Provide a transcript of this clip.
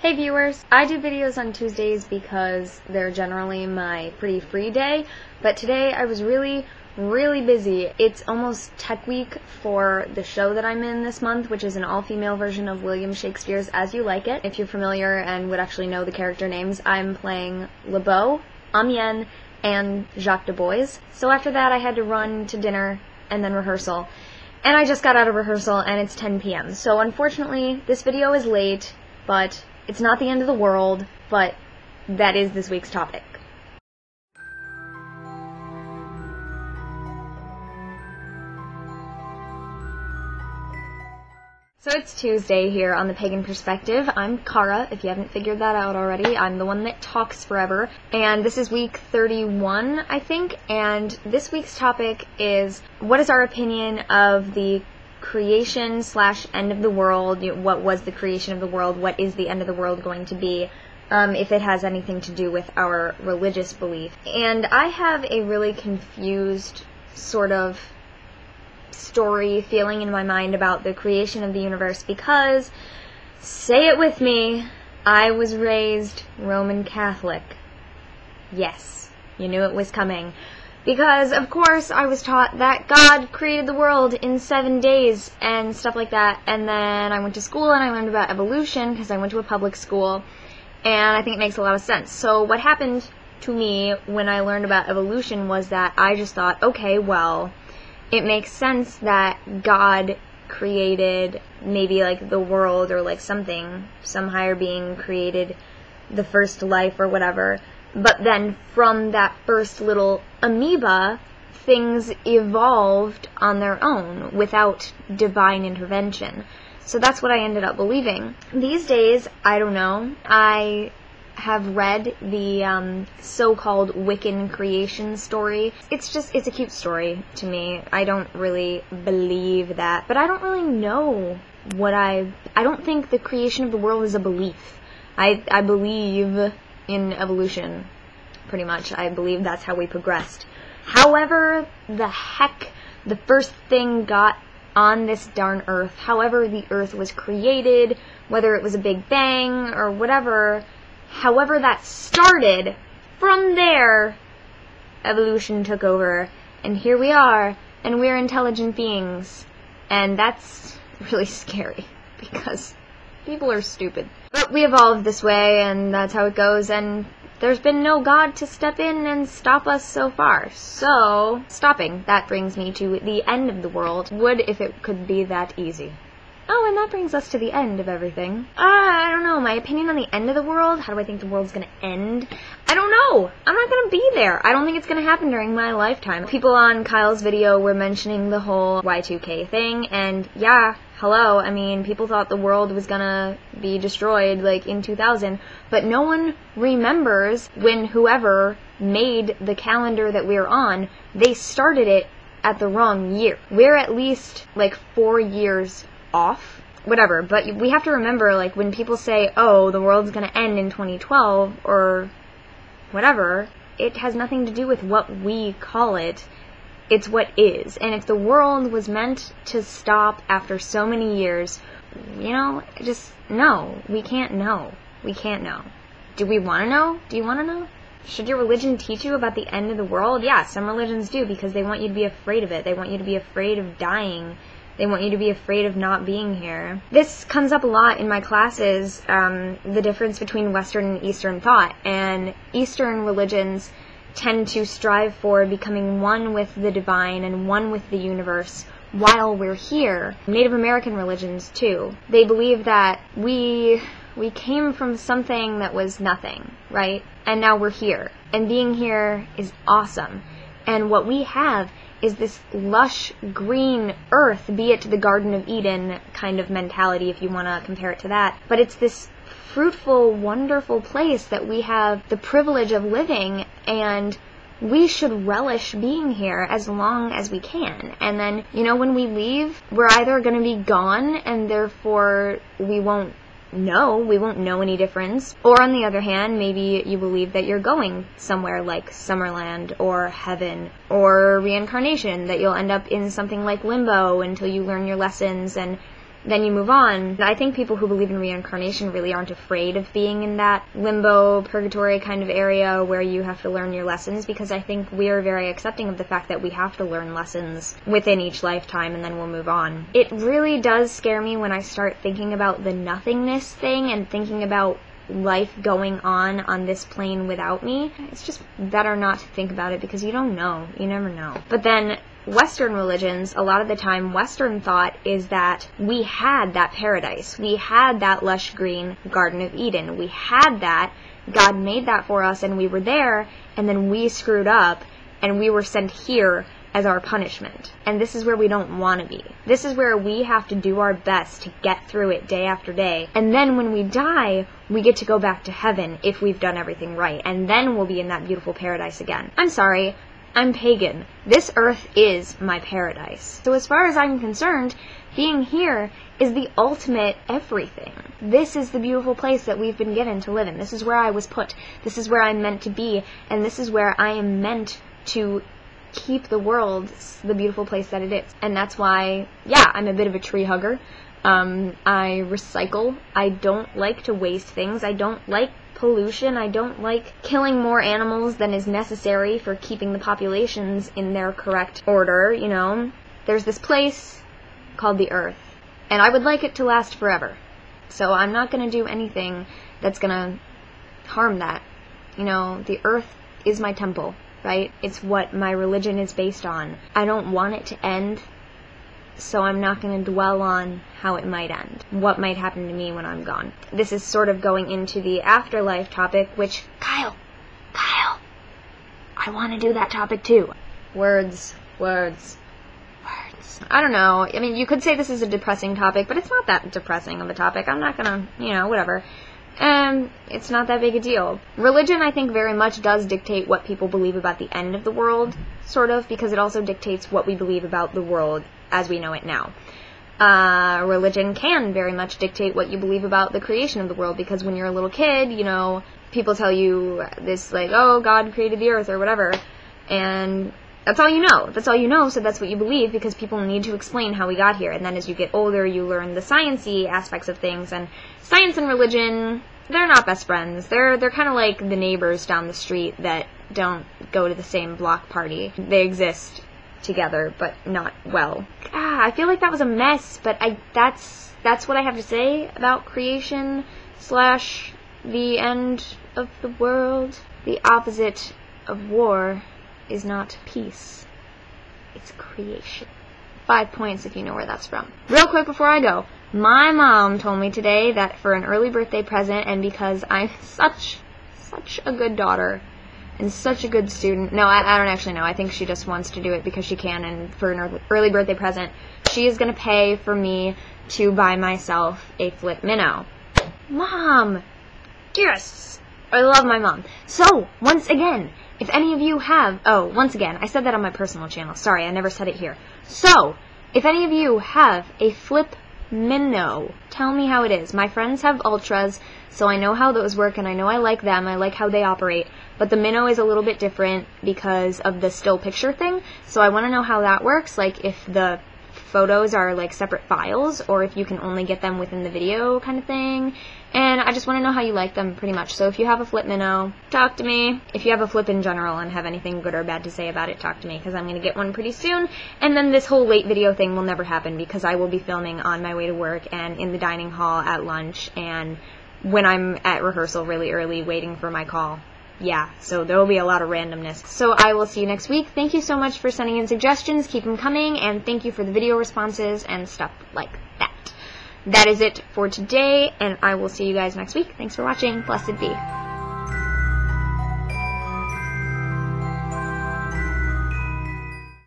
Hey viewers, I do videos on Tuesdays because they're generally my pretty free day, but today I was really busy. It's almost Tech Week for the show that I'm in this month, which is an all-female version of William Shakespeare's As You Like It. If you're familiar and would actually know the character names, I'm playing Le Beau, Amiens, and Jacques de Bois. So after that I had to run to dinner and then rehearsal. And I just got out of rehearsal and it's 10 p.m. So unfortunately this video is late, but it's not the end of the world, but that is this week's topic. So it's Tuesday here on the Pagan Perspective. I'm Kara, if you haven't figured that out already. I'm the one that talks forever. And this is week 31, I think. And this week's topic is, what is our opinion of the creation / end of the world? What was the creation of the world? What is the end of the world going to be? If it has anything to do with our religious belief. And I have a really confused sort of story feeling in my mind about the creation of the universe because, say it with me, I was raised Roman Catholic. Yes, you knew it was coming. Because, of course, I was taught that God created the world in 7 days and stuff like that. And then I went to school and I learned about evolution because I went to a public school. And I think it makes a lot of sense. So what happened to me when I learned about evolution was that I just thought, okay, well, it makes sense that God created maybe like the world or like something, some higher being created the first life or whatever. But then from that first little amoeba, things evolved on their own without divine intervention. So that's what I ended up believing. These days, I don't know, I have read the so-called Wiccan creation story. It's a cute story to me. I don't really believe that, but I don't really know what I don't think the creation of the world is a belief. I believe in evolution, pretty much. I believe that's how we progressed. However the heck the first thing got on this darn earth, however the earth was created, whether it was a big bang or whatever, however that started, from there, evolution took over, and here we are, and we're intelligent beings. And that's really scary, because people are stupid. But we evolved this way, and that's how it goes, and there's been no God to step in and stop us so far. So, stopping. That brings me to the end of the world. Would if it could be that easy. Oh, and that brings us to the end of everything. I don't know, my opinion on the end of the world? How do I think the world's gonna end? I don't know! I'm not gonna be there! I don't think it's gonna happen during my lifetime. People on Kyle's video were mentioning the whole Y2K thing, and yeah, hello, I mean, people thought the world was gonna be destroyed, like, in 2000, but no one remembers when whoever made the calendar that we're on, they started it at the wrong year. We're at least, like, 4 years off, whatever, but we have to remember, like, when people say, oh, the world's gonna end in 2012, or whatever, it has nothing to do with what we call it. It's what is. And if the world was meant to stop after so many years, you know, just no. We can't know. We can't know. Do we want to know? Do you want to know? Should your religion teach you about the end of the world? Yeah, some religions do, because they want you to be afraid of it. They want you to be afraid of dying. They want you to be afraid of not being here. This comes up a lot in my classes, the difference between Western and Eastern thought. And Eastern religions tend to strive for becoming one with the divine and one with the universe while we're here. Native American religions, too. They believe that we came from something that was nothing, right? And now we're here. And being here is awesome. And what we have is this lush green earth, be it the Garden of Eden kind of mentality if you want to compare it to that. But it's this fruitful, wonderful place that we have the privilege of living, and we should relish being here as long as we can. And then, you know, when we leave, we're either going to be gone, and therefore we won't know any difference. Or on the other hand, maybe you believe that you're going somewhere like Summerland or heaven or reincarnation, that you'll end up in something like limbo until you learn your lessons and then you move on. I think people who believe in reincarnation really aren't afraid of being in that limbo, purgatory kind of area where you have to learn your lessons, because I think we are very accepting of the fact that we have to learn lessons within each lifetime and then we'll move on. It really does scare me when I start thinking about the nothingness thing and thinking about life going on this plane without me. It's just better not to think about it because you don't know. You never know. But then Western religions, a lot of the time, Western thought is that we had that paradise. We had that lush green Garden of Eden. We had that. God made that for us and we were there, and then we screwed up and we were sent here as our punishment. And this is where we don't want to be. This is where we have to do our best to get through it day after day. And then when we die, we get to go back to heaven if we've done everything right. And then we'll be in that beautiful paradise again. I'm sorry, I'm pagan. This earth is my paradise. So as far as I'm concerned, being here is the ultimate everything. This is the beautiful place that we've been given to live in. This is where I was put. This is where I'm meant to be. And this is where I am meant to keep the world the beautiful place that it is. And that's why, yeah, I'm a bit of a tree hugger. I recycle. I don't like to waste things. I don't like pollution. I don't like killing more animals than is necessary for keeping the populations in their correct order, you know. There's this place called the Earth, and I would like it to last forever. So I'm not going to do anything that's going to harm that. You know, the Earth is my temple, right? It's what my religion is based on. I don't want it to end, so I'm not going to dwell on how it might end, what might happen to me when I'm gone. This is sort of going into the afterlife topic, which, Kyle, I want to do that topic too. Words. I don't know. I mean, you could say this is a depressing topic, but it's not that depressing of a topic. I'm not gonna, whatever. It's not that big a deal. Religion, I think, very much does dictate what people believe about the end of the world, sort of, because it also dictates what we believe about the world as we know it now. Religion can very much dictate what you believe about the creation of the world, because when you're a little kid, people tell you this, like, oh, God created the earth, or whatever, and that's all you know. That's all you know, so that's what you believe, because people need to explain how we got here. And then as you get older, you learn the science-y aspects of things, and science and religion, they're not best friends. They're kind of like the neighbors down the street that don't go to the same block party. They exist together, but not well. I feel like that was a mess, but that's what I have to say about creation / the end of the world. The opposite of war is not peace, it's creation. 5 points if you know where that's from. Real quick before I go, my mom told me today that for an early birthday present, and because I'm such a good daughter and such a good student, no, I don't actually know, I think she just wants to do it because she can, and for an early birthday present, she is going to pay for me to buy myself a flip minnow. Mom! Yes! I love my mom. So, once again, if any of you have, once again, I said that on my personal channel. Sorry, I never said it here. So, if any of you have a flip minnow, tell me how it is. My friends have ultras, so I know how those work, and I know I like them. I like how they operate. But the minnow is a little bit different because of the still picture thing. So I want to know how that works, like if the photos are like separate files, or if you can only get them within the video kind of thing. And I just want to know how you like them, pretty much. So if you have a flip minnow, talk to me. If you have a flip in general and have anything good or bad to say about it, talk to me, because I'm going to get one pretty soon. And then this whole late video thing will never happen, because I will be filming on my way to work and in the dining hall at lunch and when I'm at rehearsal really early waiting for my call. Yeah, so there will be a lot of randomness. So I will see you next week. Thank you so much for sending in suggestions. Keep them coming, and thank you for the video responses and stuff like that. That is it for today, and I will see you guys next week. Thanks for watching. Blessed be.